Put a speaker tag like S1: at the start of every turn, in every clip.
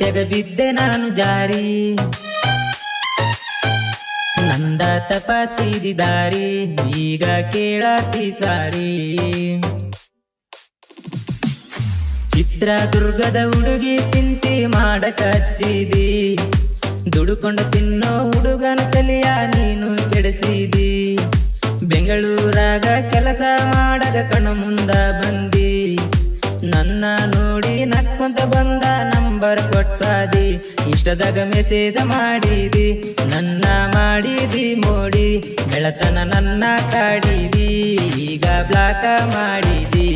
S1: ಬಲೆಗ ಬಿದ್ದೆ ನಾನು ಜಾರಿ ನಂದ ತಪಾಸಿದಿ ದಾರಿ ಈಗ ಕೇಳಾತಿ ಸಾರಿ ಚಿತ್ರದುರ್ಗದ ಹುಡುಗಿ ಚಿಂತೆ ಮಾಡಕ ಹಚ್ಚಿದಿ ದುಡುಕೊಂಡು ತಿನ್ನೋ ಹುಡುಗನ ತಲೆಯ ನೀನು ಕೆಡಿಸಿದಿ ಬೆಂಗಳೂರಾಗ ಕೆಲಸ ಮಾಡಗ ಕಣ ಮುಂದ ಬಂದಿ ನನ್ನ ನೋಡಿ ನಕ್ಕೊಂತ ಬಂದ ನಂಬರ್ ಕೊಟ್ಟಾದಿ ಇಷ್ಟದಾಗ ಮೆಸೇಜ್ ಮಾಡಿದಿ ನನ್ನ ಮಾಡಿದಿ ಮೋಡಿ ಬೆಳತನ ನನ್ನ ಕಾಡಿದಿ ಈಗ ಬ್ಲಾಕ ಮಾಡಿದಿ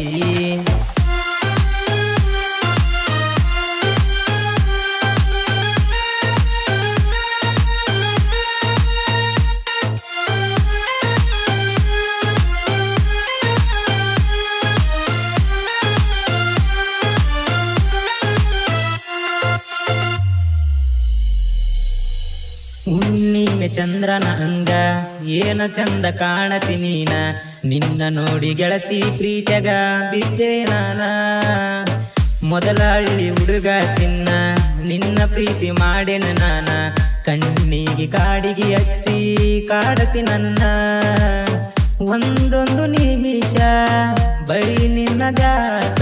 S1: ಹುಣ್ಣಿಮೆ ಚಂದ್ರನ ಹಂಗ ಏನ ಚಂದ ಕಾಣತಿ ನೀನ ನಿನ್ನ ನೋಡಿ ಗೆಳತಿ ಪ್ರೀತ್ಯಾಗ ಬಿದ್ದೆ ನಾನ ಮೊದಲ ಹಳ್ಳಿ ಹುಡುಗ ಚಿನ್ನ ನಿನ್ನ ಪ್ರೀತಿ ಮಾಡೇನ ನಾನ ಕಣ್ಣಿಗೆ ಕಾಡಿಗೆ ಹಚ್ಚಿ ಕಾಡತಿ ನನ್ನ ಒಂದೊಂದು ನಿಮಿಷ ಬರೀ ನಿನ್ನ ದಾಸ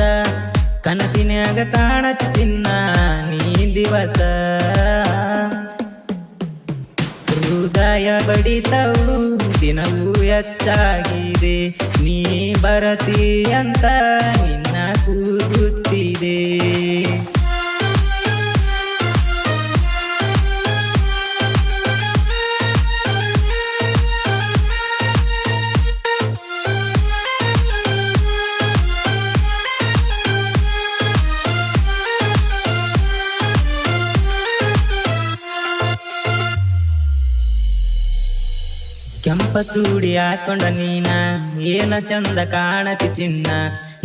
S1: ಕನಸಿನ್ಯಾಗ ಕಾಣತಿ ಚಿನ್ನ ನೀ ದಿವಸ ಹೃದಯ ಬಡಿತವು ದಿನವೂ ಹೆಚ್ಚಾಗಿದೆ ನೀ ಬರತಿ ಅಂತ ನಿನ್ನ ಕೂಗುತ್ತಿದೆ ಕೆಂಪ ಚೂಡಿ ಹಾಕೊಂಡ ನೀನ ಏನ ಚಂದ ಕಾಣತಿ ಚಿನ್ನ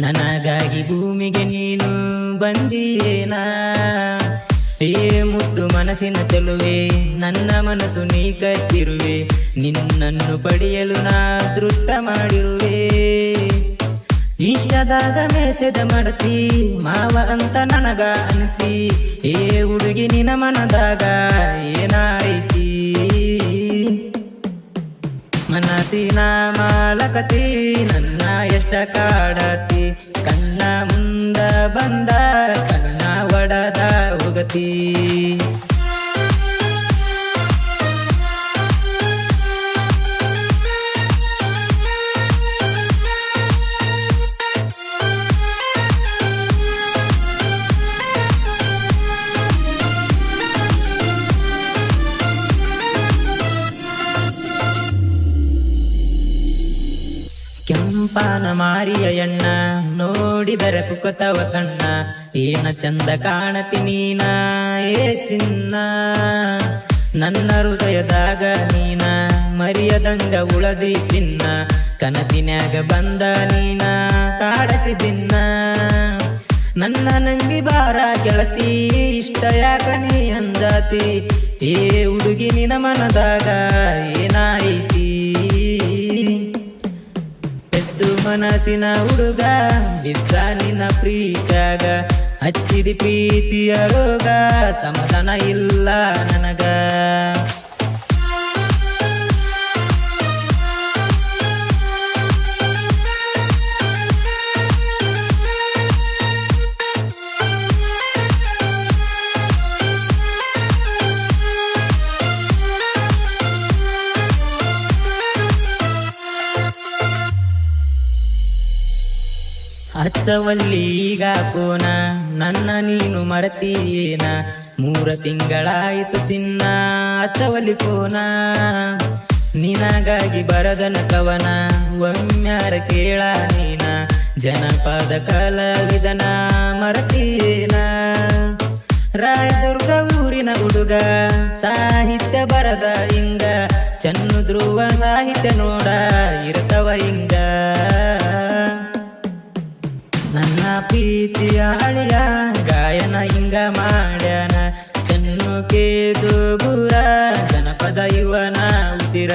S1: ನನಗಾಗಿ ಭೂಮಿಗೆ ನೀನು ಬಂದಿಯೇನ ಏ ಮುದ್ದು ಮನಸ್ಸಿನ ಚೆಲುವೆ ನನ್ನ ಮನಸ್ಸು ನೀ ಕತ್ತಿರುವೆ ನಿನ್ನನ್ನು ಪಡೆಯಲು ನಾ ದೃಷ್ಟ ಮಾಡಿರುವೆ ಇಷ್ಟದಾಗ ಮೆಸೇಜ್ ಮಾಡ್ತಿ ಮಾವ ಅಂತ ನನಗ ಅನ್ತಿ ಏ ಹುಡುಗಿ ನಿನ್ನ ಮನದಾಗ ಏನಾಯ್ತಿ ಮನಸ್ಸಿನ ಮಾಲಕತಿ ನನ್ನ ಎಷ್ಟ ಕಾಡತಿ ಕಣ್ಣ ಮುಂದ ಬಂದ ಕಣ್ಣ ಒಡದ ಹೋಗತಿ ಕೆಂಪಾನ ಮಾರಿಯ ಎಣ್ಣ ನೋಡಿದರೆ ಪುಕತವ ಕಣ್ಣ ಏನ ಚಂದ ಕಾಣತಿ ನೀನ ಏ ಚಿನ್ನ ನನ್ನ ಹೃದಯದಾಗ ನೀನ ಮರಿಯದಂಗ ಉಳದಿ ಚಿನ್ನ ಕನಸಿನ್ಯಾಗ ಬಂದ ನೀನ ಕಾಡತಿ ದಿನ್ನ ನನ್ನ ನಂಬಿ ಬಾರ ಗೆಳತಿ ಇಷ್ಟ ಯಾಕ ನೀ ಅಂಜಾತಿ ಏ ಹುಡುಗಿ ನಿನ ಮನದಾಗ ಏನಾಯ್ತಿ ಮನಸ್ಸಿನ ಹುಡುಗ ಬಿದ್ದ ನಿನ್ನ ಪ್ರೀತ್ಯಾಗ ಹಚ್ಚಿದಿ ಪ್ರೀತಿಯ ರೋಗ ಸಮಾಧಾನ ಇಲ್ಲ ನನಗ ಹಚ್ಚವಲ್ಲಿ ಈಗ ಕೋನ ನನ್ನ ನೀನು ಮರತೀಯೇನ 3 ತಿಂಗಳಾಯಿತು ಚಿನ್ನ ಹಚ್ಚವಲ್ಲಿ ಕೋನ ನಿನಗಾಗಿ ಬರದನ ಕವನ ಒಮ್ಮ್ಯಾರ ಕೇಳ ನೀನ ಜನಪದ ಕಲಾವಿದನ ಮರತೀಯೇನ ರಾಯದುರ್ಗ ಊರಿನ ಹುಡುಗ ಸಾಹಿತ್ಯ ಬರದ ಹಿಂಗ ಚನ್ನು ಧ್ರುವ ಸಾಹಿತ್ಯ ನೋಡ ಇರ್ತವ ಹಿಂಗ ನನ್ನ ಪ್ರೀತಿಯ ಅಳಿಯ ಗಾಯನ ಹಿಂಗ ಮಾಡ್ಯಾನ ಚನ್ನು ಕೇತುಗುರ ಜನಪದ ಇವನ ಉಸಿರ